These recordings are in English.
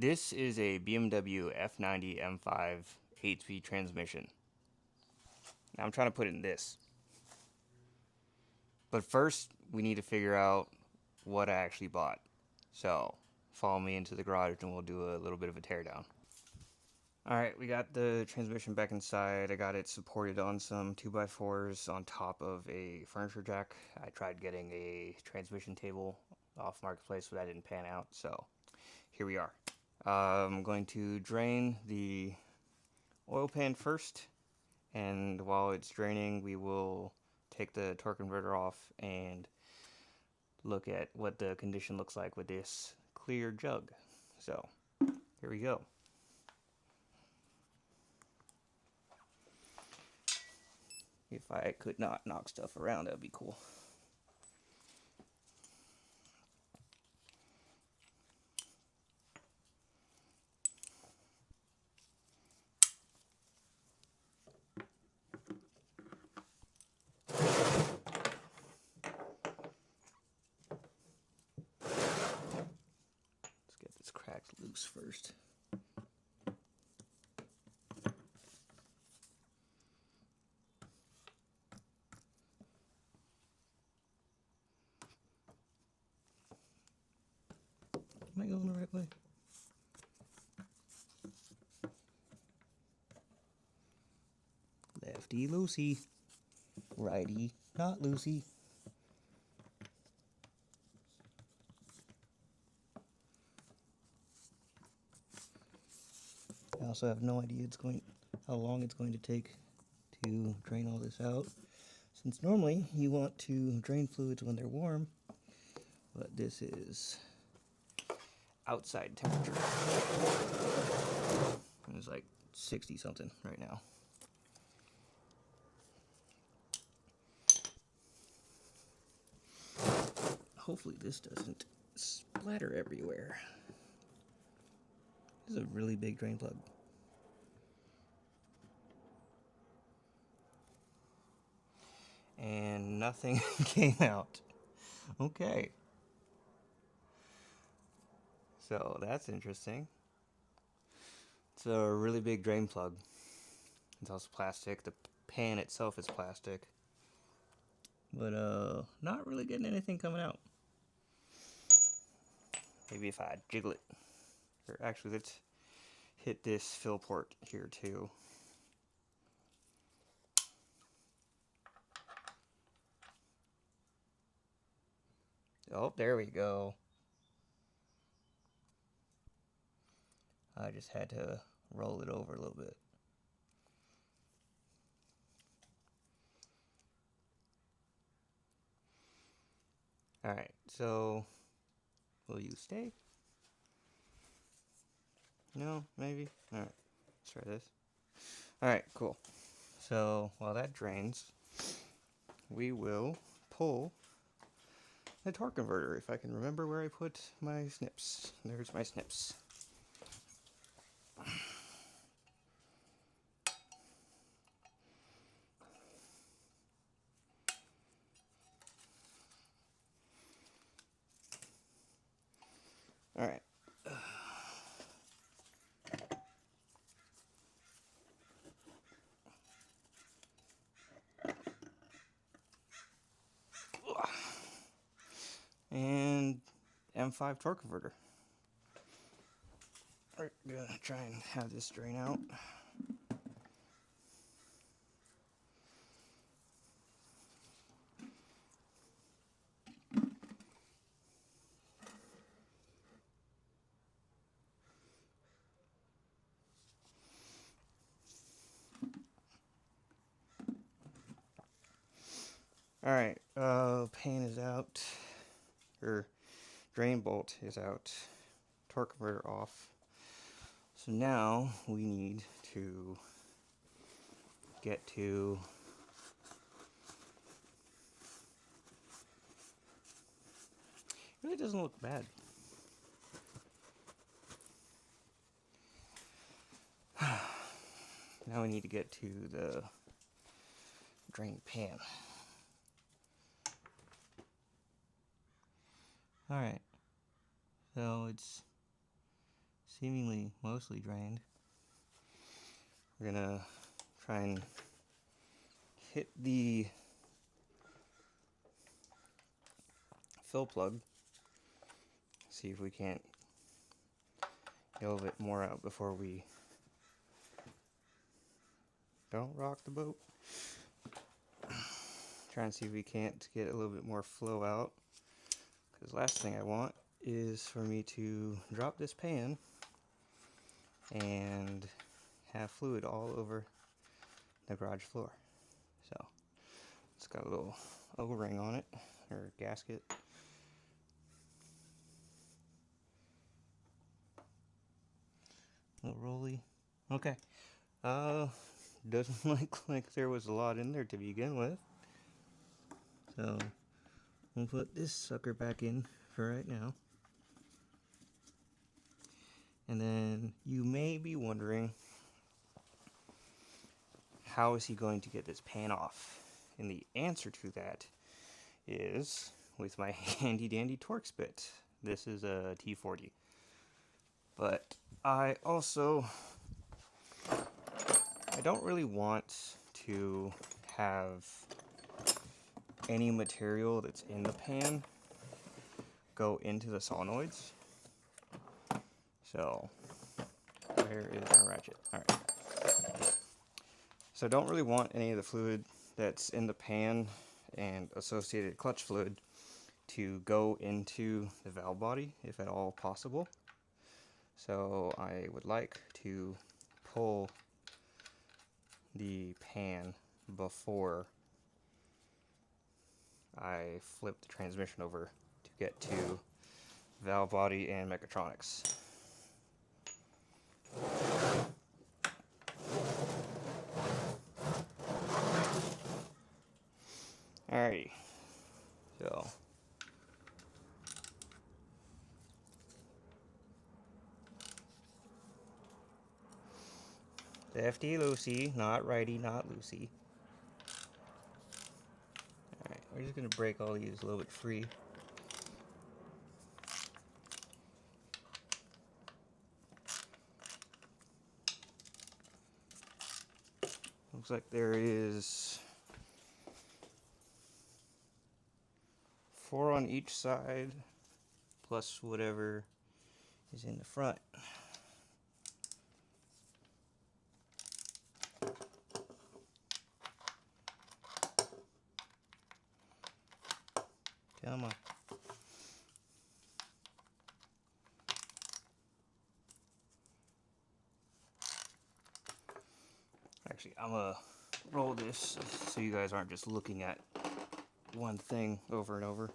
This is a BMW F90 M5 8-speed transmission. Now I'm trying to put it in this. But first, we need to figure out what I actually bought. So, follow me into the garage and we'll do a little bit of a teardown. Alright, we got the transmission back inside. I got it supported on some 2x4s on top of a furniture jack. I tried getting a transmission table off Marketplace, but that didn't pan out, so here we are. I'm going to drain the oil pan first, and while it's draining, we will take the torque converter off and look at what the condition looks like with this clear jug. So, here we go. If I could not knock stuff around, that would be cool. Let's get this cracked loose first. Am I going the right way? Lefty loosey, righty not loosey. I also have no idea how long it's going to take to drain all this out, since normally you want to drain fluids when they're warm, but this is outside temperature. It's like 60 something right now. Hopefully this doesn't splatter everywhere. This is a really big drain plug. And nothing came out. Okay. So that's interesting. It's a really big drain plug. It's also plastic. The pan itself is plastic. But not really getting anything coming out. Maybe if I jiggle it. Or actually, let's hit this fill port here too. Oh, there we go. I just had to roll it over a little bit. Alright, so will you stay? No, maybe? Alright, let's try this. Alright, cool. So while that drains, we will pull the torque converter, if I can remember where I put my snips. There's my snips. Alright. And M5 torque converter. We're gonna try and have this drain out. Alright, pan is out, or drain bolt is out, torque converter off. So now we need to get to it really doesn't look bad. Now we need to get to the drain pan. Alright, so it's seemingly mostly drained. We're gonna try and hit the fill plug, see if we can't get a little bit more out before we don't rock the boat. Try and see if we can't get a little bit more flow out, because last thing I want is for me to drop this pan and have fluid all over the garage floor. So it's got a little O-ring on it, or gasket. A little rolly. Okay. Doesn't look like there was a lot in there to begin with. So we'll put this sucker back in for right now. And then you may be wondering, how is he going to get this pan off? And the answer to that is with my handy dandy Torx bit. This is a T40. But I don't really want to have any material that's in the pan go into the solenoids. So where is our ratchet? Alright. So I don't really want any of the fluid that's in the pan and associated clutch fluid to go into the valve body, if at all possible. So I would like to pull the pan before I flip the transmission over to get to valve body and Mechatronics. Alrighty, so lefty loosey, not righty, not loosey. Alright, we're just going to break all these a little bit free. Looks like there is 4 on each side, plus whatever is in the front. Come on. Actually, I'm gonna roll this so you guys aren't just looking at one thing over and over.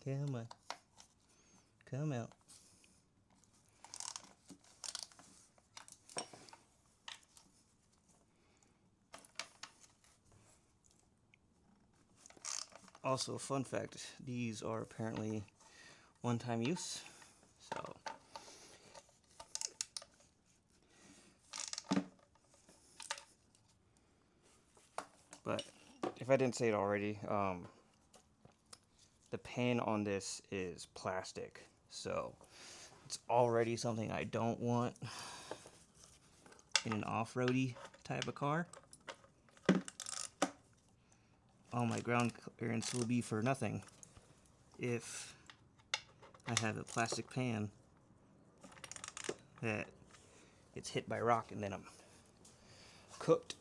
Come on. Come out. Also, fun fact, these are apparently one-time use, so but if I didn't say it already, the pan on this is plastic, so it's already something I don't want in an off-roady type of car. All my ground clearance will be for nothing if I have a plastic pan that gets hit by rock and then I'm cooked.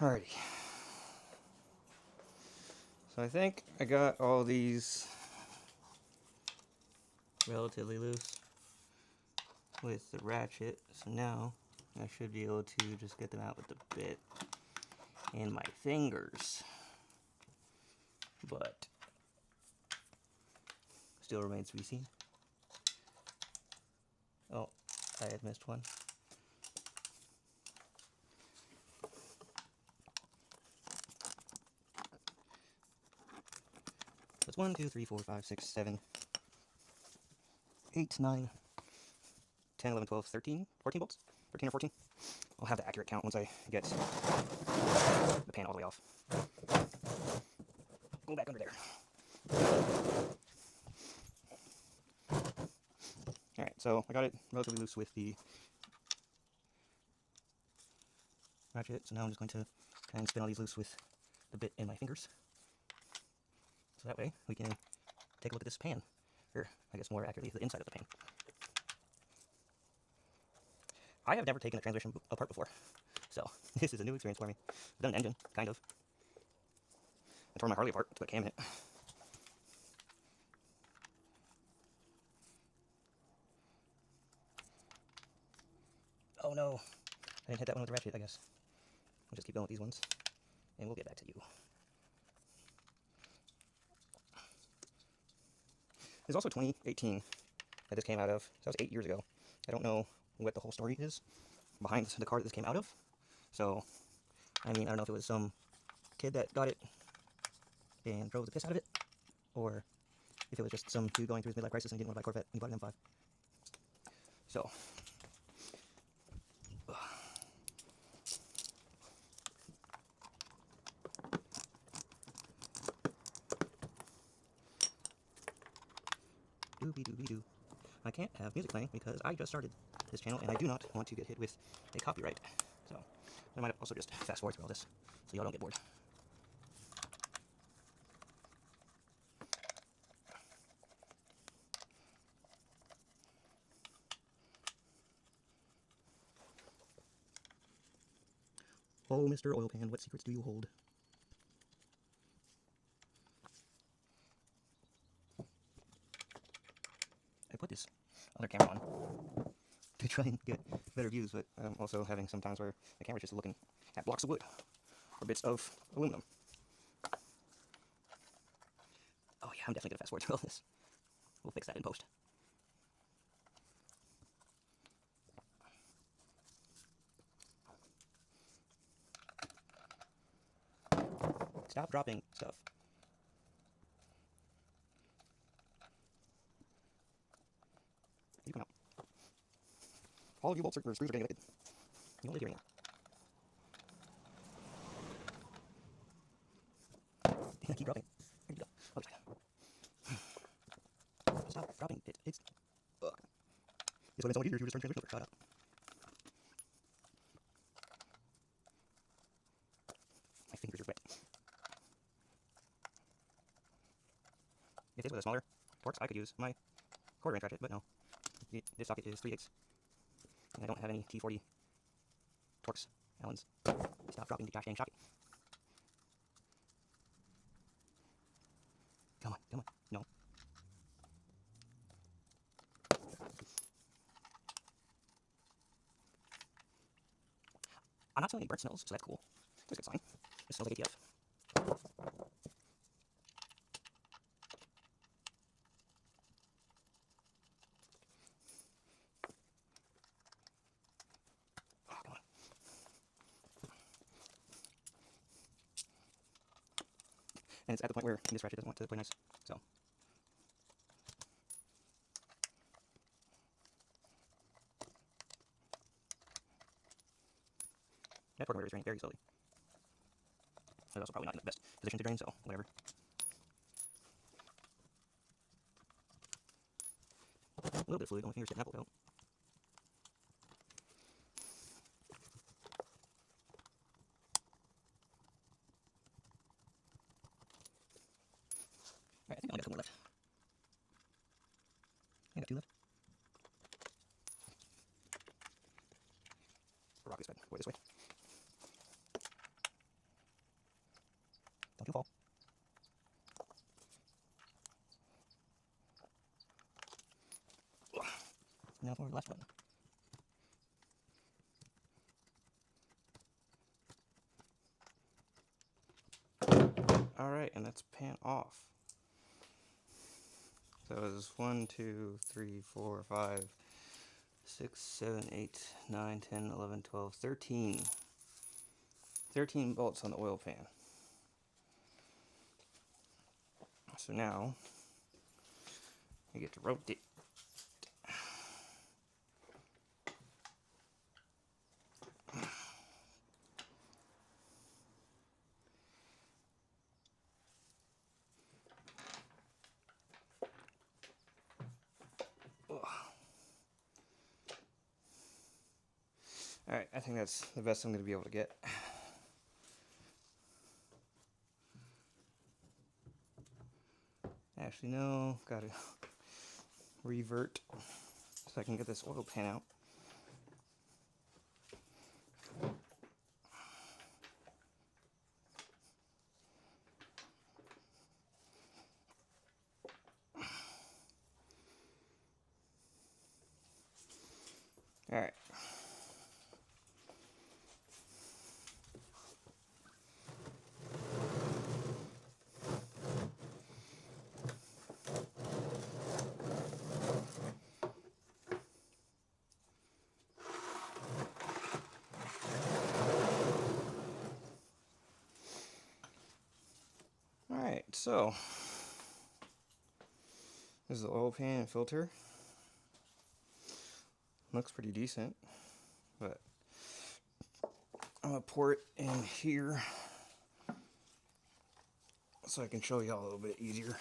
Alrighty. So I think I got all these relatively loose with the ratchet, so now I should be able to just get them out with the bit and my fingers, but still remains to be seen. Oh, I had missed one. that's 1, 2, 3, 4, 5, 6, 7, 8, 9, 10, 11, 12, 13, 14 bolts? 13 or 14? I'll have the accurate count once I get the pan all the way off. Go back under there. Alright, so I got it relatively loose with the ratchet, so now I'm just going to kind of spin all these loose with the bit in my fingers. So that way we can take a look at this pan, or I guess more accurately, the inside of the pan. I have never taken a transmission apart before, so this is a new experience for me. I've done an engine, kind of. I tore my Harley apart to put a cam in it. Oh no, I didn't hit that one with the ratchet, I guess. We'll just keep going with these ones, and we'll get back to you. There's also 2018 that this came out of. So that was 8 years ago. I don't know what the whole story is behind the car that this came out of. So, I mean, I don't know if it was some kid that got it and drove the piss out of it, or if it was just some dude going through his midlife crisis and didn't want to buy a Corvette and he bought an M5. So, doobie-doobie-doo. I can't have music playing because I just started this channel and I do not want to get hit with a copyright. So, I might also just fast forward through all this so y'all don't get bored. Oh, Mr. Oil Pan, what secrets do you hold? I put this other camera on to try and get better views, but I'm also having some times where the camera's just looking at blocks of wood or bits of aluminum. Oh yeah, I'm definitely gonna fast forward through all this. We'll fix that in post. Stop dropping stuff. You come out. All of you bolts or screws are getting lifted. You don't live here anymore. I keep dropping. There you go. Other side. Stop dropping it. It's. Ugh. This would have been so much easier if you just turned transmission over. Shut up. My fingers are wet. If this was a smaller Torx, I could use my quarter-inch ratchet, but no. This socket is 3/8. And I don't have any T40 Torx Allens. Stop dropping the gosh dang socket. Come on, come on. No. I'm not selling any burnt smells, so that's cool. That's a good sign. It smells like ATF. Oh, come on. And it's at the point where this ratchet doesn't want to play nice, so. That torque motor is draining very slowly. It's also probably not in the best position to drain, so whatever. A little bit of fluid on my fingers getting that bolt out. Alright, I think I only got 2 more left. I got 2 left. Rock this bed. Go this way. Don't you fall. Now for the last one. Alright, and that's pan off. So it was 1, 2, 3, 4, 5, 6, 7, 8, 9, 10, 11, 12, 13. 13 bolts on the oil pan. So now I get to rotate. Alright, I think that's the best I'm going to be able to get. Actually, no, gotta revert so I can get this oil pan out. Alright. Alright, so this is the oil pan and filter. Looks pretty decent, but I'm gonna pour it in here so I can show you all a little bit easier.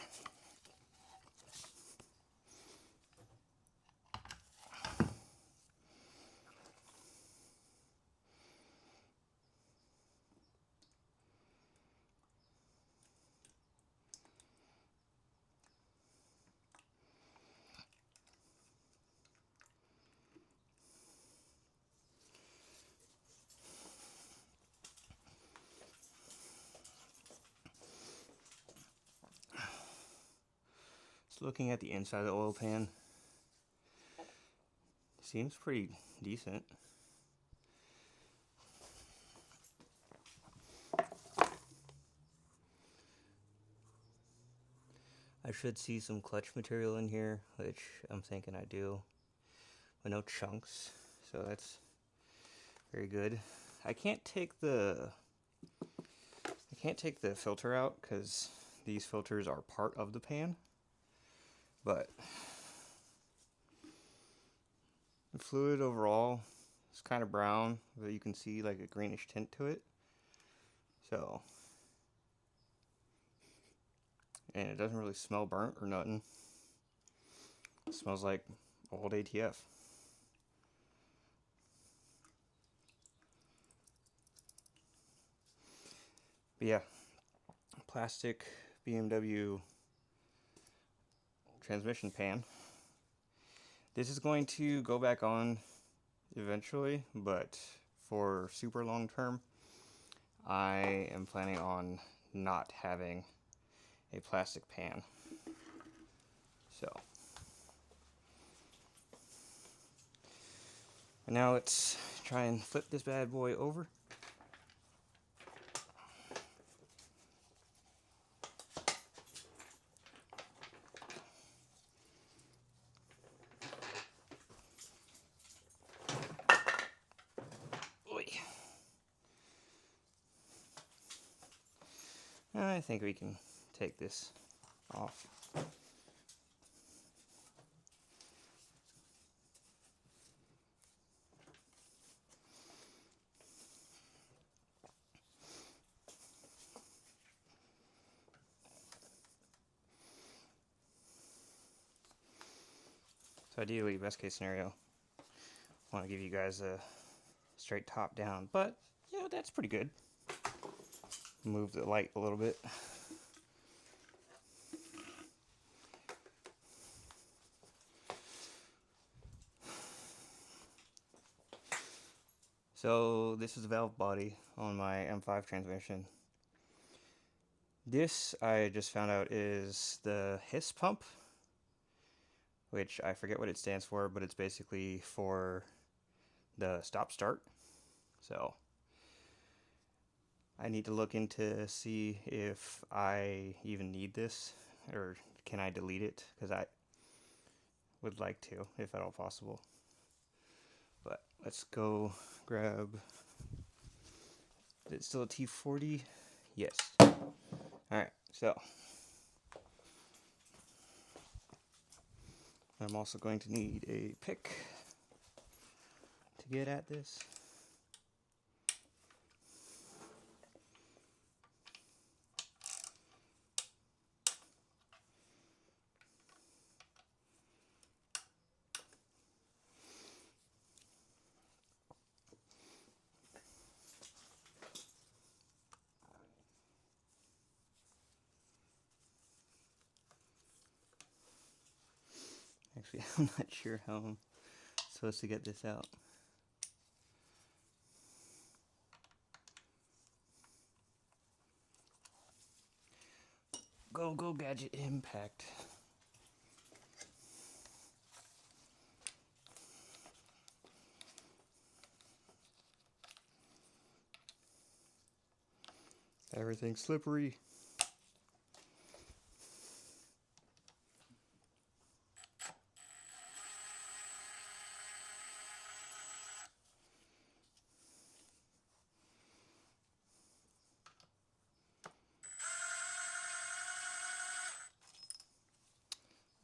So looking at the inside of the oil pan, seems pretty decent. I should see some clutch material in here, which I'm thinking I do, but no chunks, so that's very good. I can't take the filter out because these filters are part of the pan, but the fluid overall is kind of brown, but you can see like a greenish tint to it. So, and it doesn't really smell burnt or nothing. It smells like old ATF. But yeah, plastic BMW transmission pan. This is going to go back on eventually, but for super long term, I am planning on not having a plastic pan. So, and now let's try and flip this bad boy over. I think we can take this off. So ideally, best case scenario, I want to give you guys a straight top down, but you know, that's pretty good. Move the light a little bit. So this is the valve body on my M5 transmission. This, I just found out, is the hiss pump, which I forget what it stands for, but it's basically for the stop start. So I need to look into see if I even need this, or can I delete it, because I would like to, if at all possible. But let's go grab, is it still a T40? Yes. Alright, so I'm also going to need a pick to get at this. Actually, I'm not sure how I'm supposed to get this out. Go, go, gadget impact. Everything's slippery.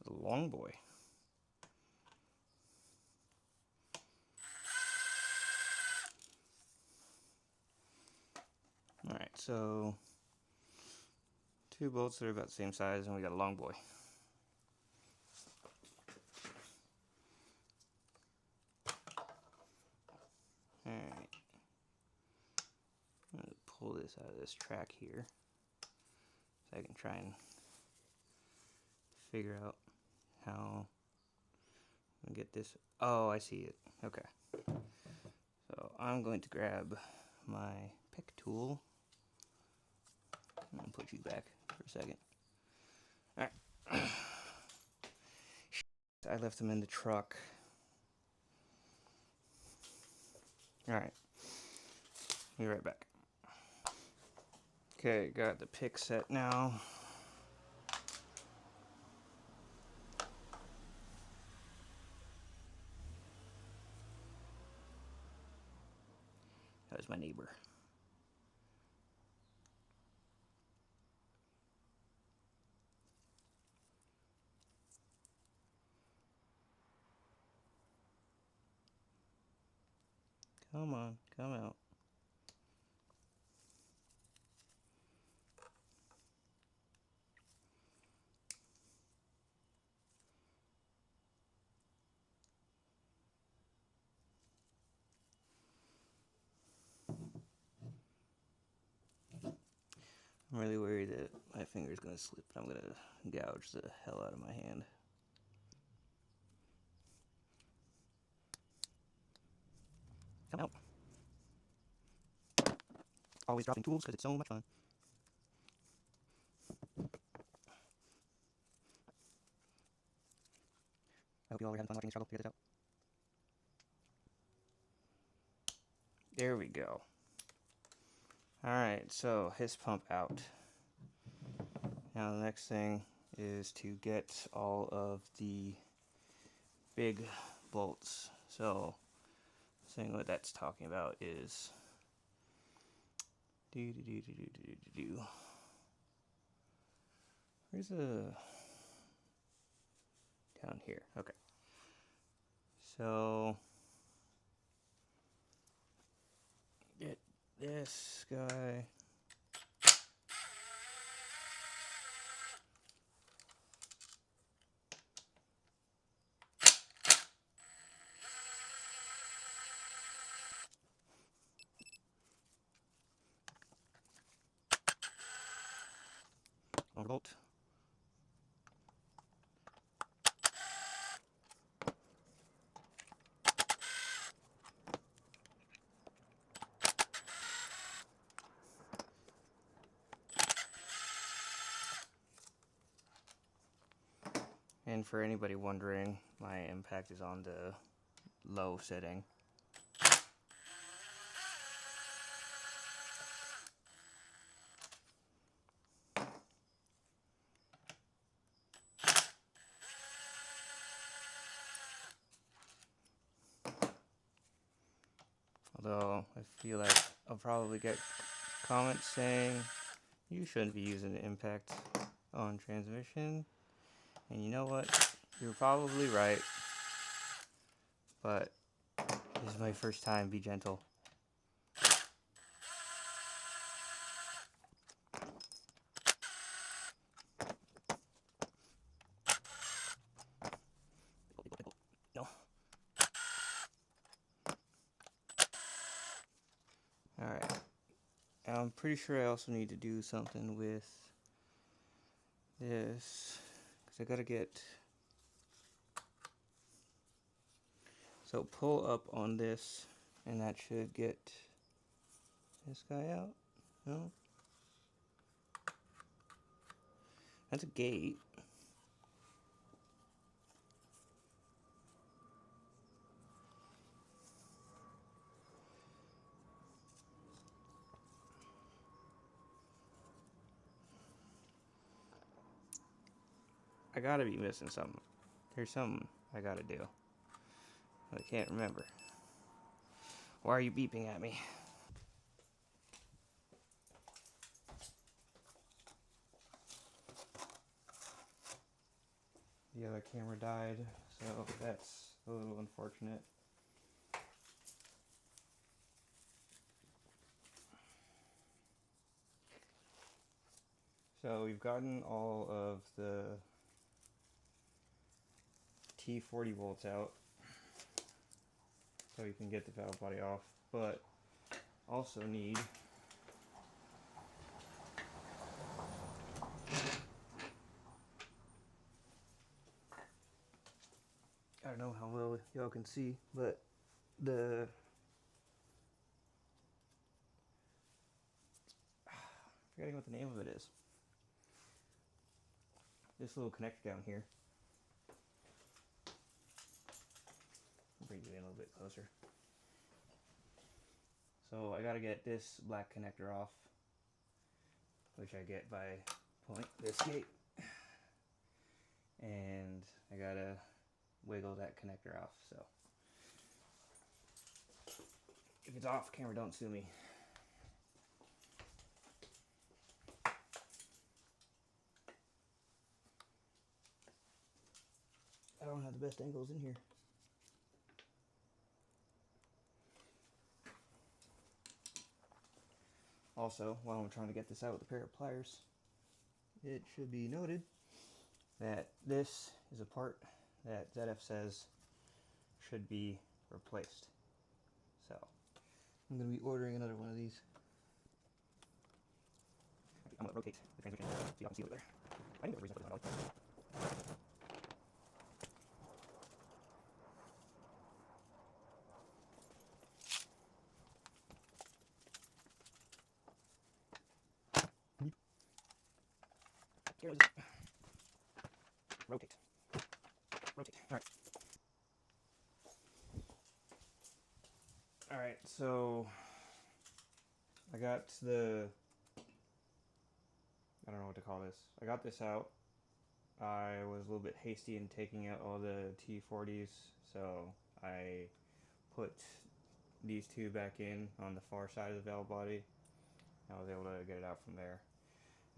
Long boy. Alright, so 2 bolts that are about the same size, and we got a long boy. Alright. I'm going to pull this out of this track here so I can try and figure out how I get this. Oh, I see it. Okay. So I'm going to grab my pick tool. I'm going to put you back for a second. Alright. I left them in the truck. Alright. Be right back. Okay, got the pick set now. That was my neighbor. Come on, come out. I'm really worried that my finger's gonna slip and I'm gonna gouge the hell out of my hand. Come out. Always dropping tools because it's so much fun. I hope you all are having fun watching me struggle to figure this out. There we go. Alright, so his pump out. Now the next thing is to get all of the big bolts. So, saying what that's talking about is where's the down here? Okay. So get this guy. Bolt. And for anybody wondering, my impact is on the low setting. Although I feel like I'll probably get comments saying you shouldn't be using the impact on transmission. And you know what? You're probably right, but this is my first time. Be gentle. No. Alright. I'm pretty sure I also need to do something with this, because I gotta get... So pull up on this, and that should get this guy out. No? That's a gate. I gotta be missing something. There's something I gotta do. I can't remember. Why are you beeping at me? The other camera died, so that's a little unfortunate. So we've gotten all of the T40 volts out, so you can get the valve body off, but also need I don't know how well y'all can see, but the forgetting what the name of it is. This little connector down here. I'll bring you in a little bit closer. So I gotta get this black connector off, which I get by pulling this gate, and I gotta wiggle that connector off. So if it's off, camera, don't sue me. I don't have the best angles in here. Also, while I'm trying to get this out with a pair of pliers, it should be noted that this is a part that ZF says should be replaced. So I'm going to be ordering another one of these. I'm going to rotate the transmission so you can see over there. I think there's a reason to put it on. Rotate. Rotate. Alright. Alright, so I got the... I don't know what to call this. I got this out. I was a little bit hasty in taking out all the T40s, so I put these two back in on the far side of the valve body. I was able to get it out from there.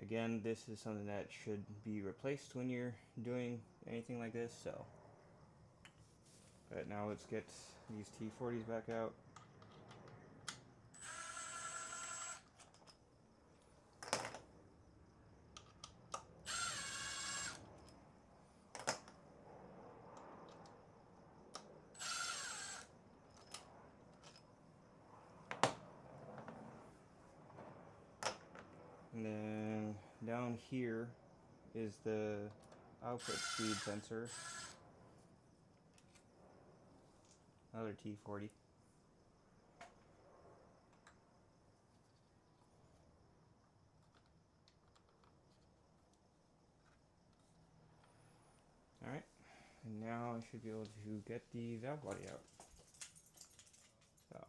Again, this is something that should be replaced when you're doing anything like this, so. But now let's get these T40s back out. And then down here is the output speed sensor. Another T40. Alright, and now I should be able to get the valve body out. So.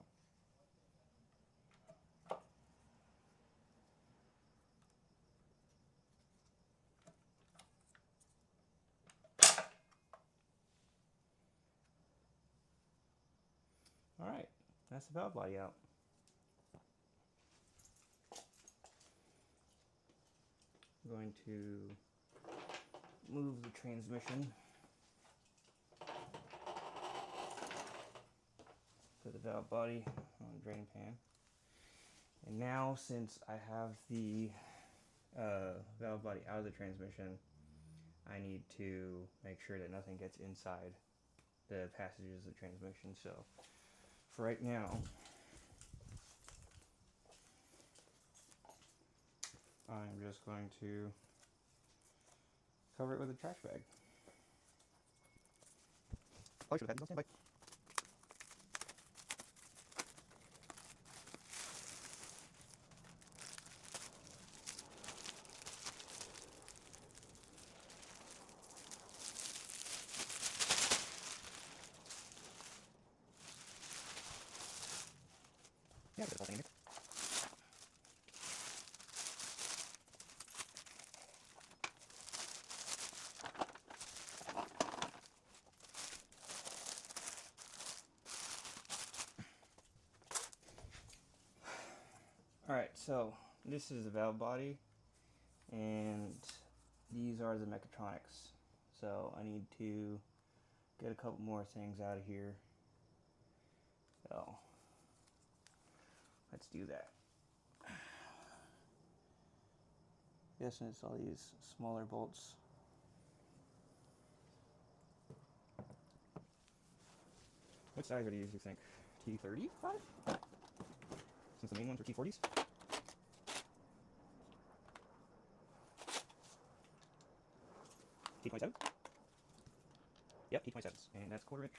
Alright, that's the valve body out. I'm going to move the transmission valve body on the drain pan. And now, since I have the valve body out of the transmission, I need to make sure that nothing gets inside the passages of the transmission. So for right now, I'm just going to cover it with a trash bag. Oh, I should have had this on standby. Yeah, there's nothing in here. Alright, so this is the valve body, and these are the Mechatronics. So I need to get a couple more things out of here. So let's do that. Guessing it's all these smaller bolts. What size are these, you think? T35? Since the main ones are T40s? T27? Yep, T27s. And that's quarter inch.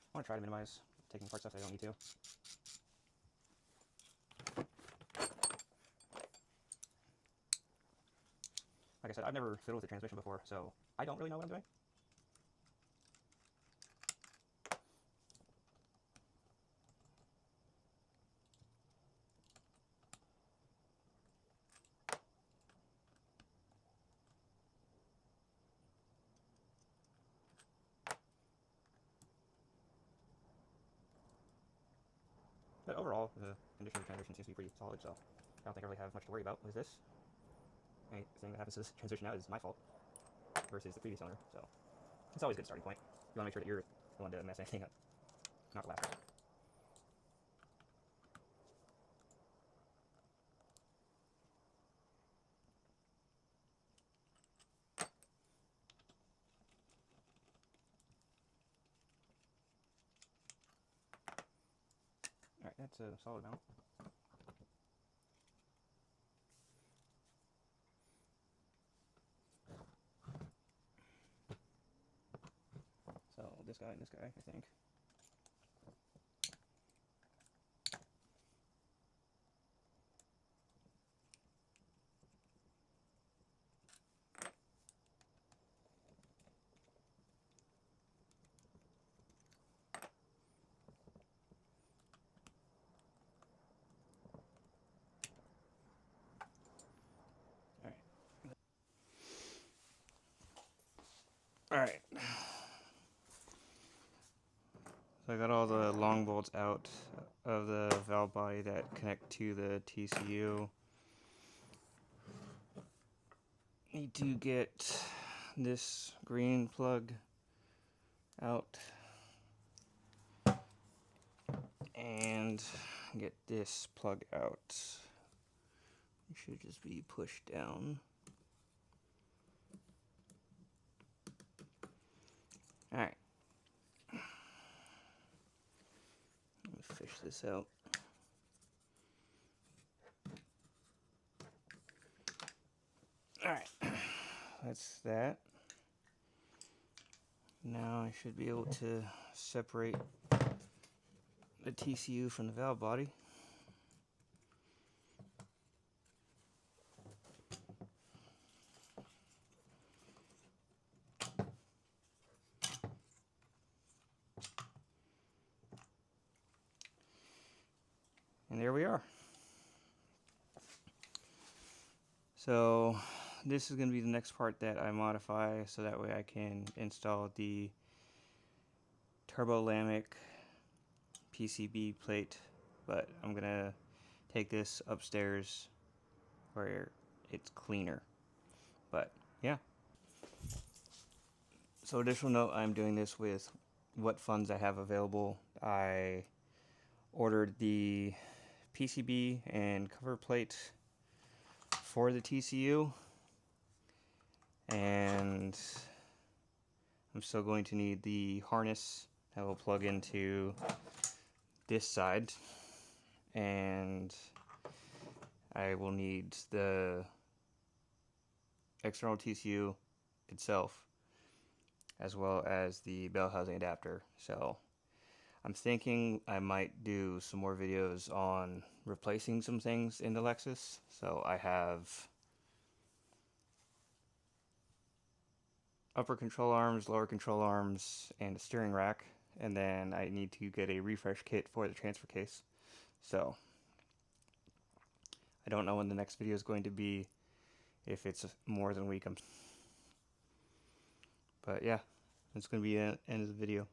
I want to try to minimize taking apart stuff that I don't need to. Like I said, I've never fiddled with the transmission before, so I don't really know what I'm doing. But overall, the condition of the transmission seems to be pretty solid, so I don't think I really have much to worry about with this. Anything that happens to this transmission now is my fault versus the previous owner, so it's always a good starting point. You want to make sure that you're the one to mess anything up, not the last one. Alright, that's a solid amount. So this guy and this guy, I think. Alright. So I got all the long bolts out of the valve body that connect to the TCU. Need to get this green plug out and get this plug out. It should just be pushed down. Alright. Let me fish this out. Alright. That's that. Now I should be able to separate the TCU from the valve body. So this is going to be the next part that I modify so that way I can install the Turbolamic PCB plate, but I'm going to take this upstairs where it's cleaner. But yeah. So additional note, I'm doing this with what funds I have available. I ordered the PCB and cover plate for the TCU, and I'm still going to need the harness that will plug into this side, and I will need the external TCU itself as well as the bell housing adapter. So I'm thinking I might do some more videos on replacing some things in the Lexus. So I have upper control arms, lower control arms, and a steering rack, and then I need to get a refresh kit for the transfer case. So I don't know when the next video is going to be, if it's more than a week. But yeah, that's going to be the end of the video.